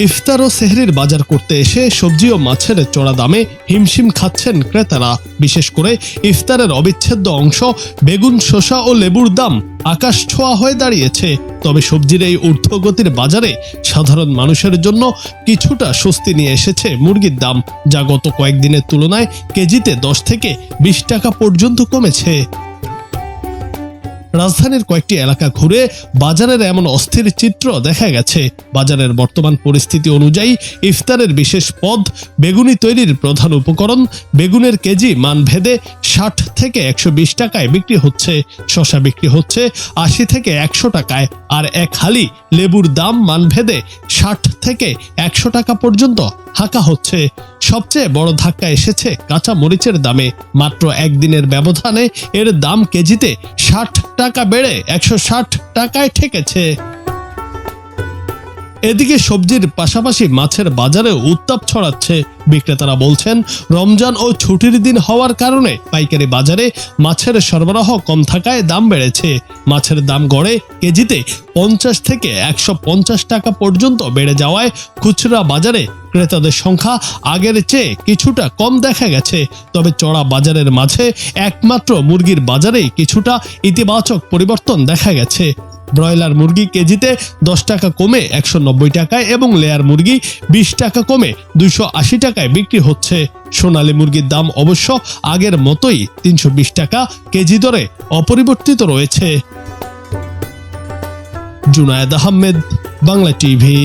ইফতার ও সেহরির বাজার করতে এসে সবজি ও মাছের চড়া দামে হিমশিম খাচ্ছেন ক্রেতারা। বিশেষ করে ইফতারের অবিচ্ছেদ্য অংশ বেগুন, শসা ও লেবুর দাম আকাশ ছোঁয়া হয়ে দাঁড়িয়েছে। তবে সবজির এই ঊর্ধ্বগতির বাজারে সাধারণ মানুষের জন্য কিছুটা স্বস্তি নিয়ে এসেছে মুরগির দাম, যা গত কয়েকদিনের তুলনায় কেজিতে 10 থেকে 20 টাকা পর্যন্ত কমেছে। রাজধানীর কয়েকটি এলাকা ঘুরে বাজারের এমন অস্থির চিত্র দেখা গেছে। বাজারের বর্তমান পরিস্থিতি অনুযায়ী ইফতারের বিশেষ পদ বেগুনি তৈরির প্রধান উপকরণ বেগুনের কেজি মানভেদে 60 থেকে 120 টাকায় বিক্রি হচ্ছে, শসা বিক্রি হচ্ছে 80 থেকে 100 টাকায়, আর এক হালি লেবুর দাম মানভেদে 60 থেকে 100 টাকা পর্যন্ত হাঁকা হচ্ছে। সবচেয়ে বড় ধাক্কা এসেছে কাঁচা মরিচের দামে। মাত্র একদিনের ব্যবধানে এর দাম কেজিতে 60 টাকা বেড়ে 160 টাকায় ঠেকেছে। এদিকে সবজির পাশাপাশি মাছের বাজারে উত্তাপ ছড়াচ্ছে। বিক্রেতারা বলছেন, রমজান ও ছুটির দিন হওয়ার কারণে পাইকারি বাজারে মাছের সরবরাহ কম থাকায় দাম বেড়েছে। মাছের দাম গড়ে কেজিতে 50 থেকে 150 টাকা পর্যন্ত বেড়ে যাওয়ায় খুচরা বাজারে ক্রেতাদের সংখ্যা আগের চেয়ে কিছুটা কম দেখা গেছে। তবে চড়া বাজারের মাঝে একমাত্র মুরগির বাজারেই কিছুটা ইতিবাচক পরিবর্তন দেখা গেছে। ব্রয়লার মুরগি কেজিতে 10 টাকা কমে 190 টাকায় এবং লেয়ার মুরগি 20 টাকা কমে 280 টাকায় বিক্রি হচ্ছে। সোনালী মুরগির দাম অবশ্য আগের মতোই 320 টাকা কেজি দরে অপরিবর্তিত রয়েছে। জুনায়েদ আহমেদ, বাংলা টিভি।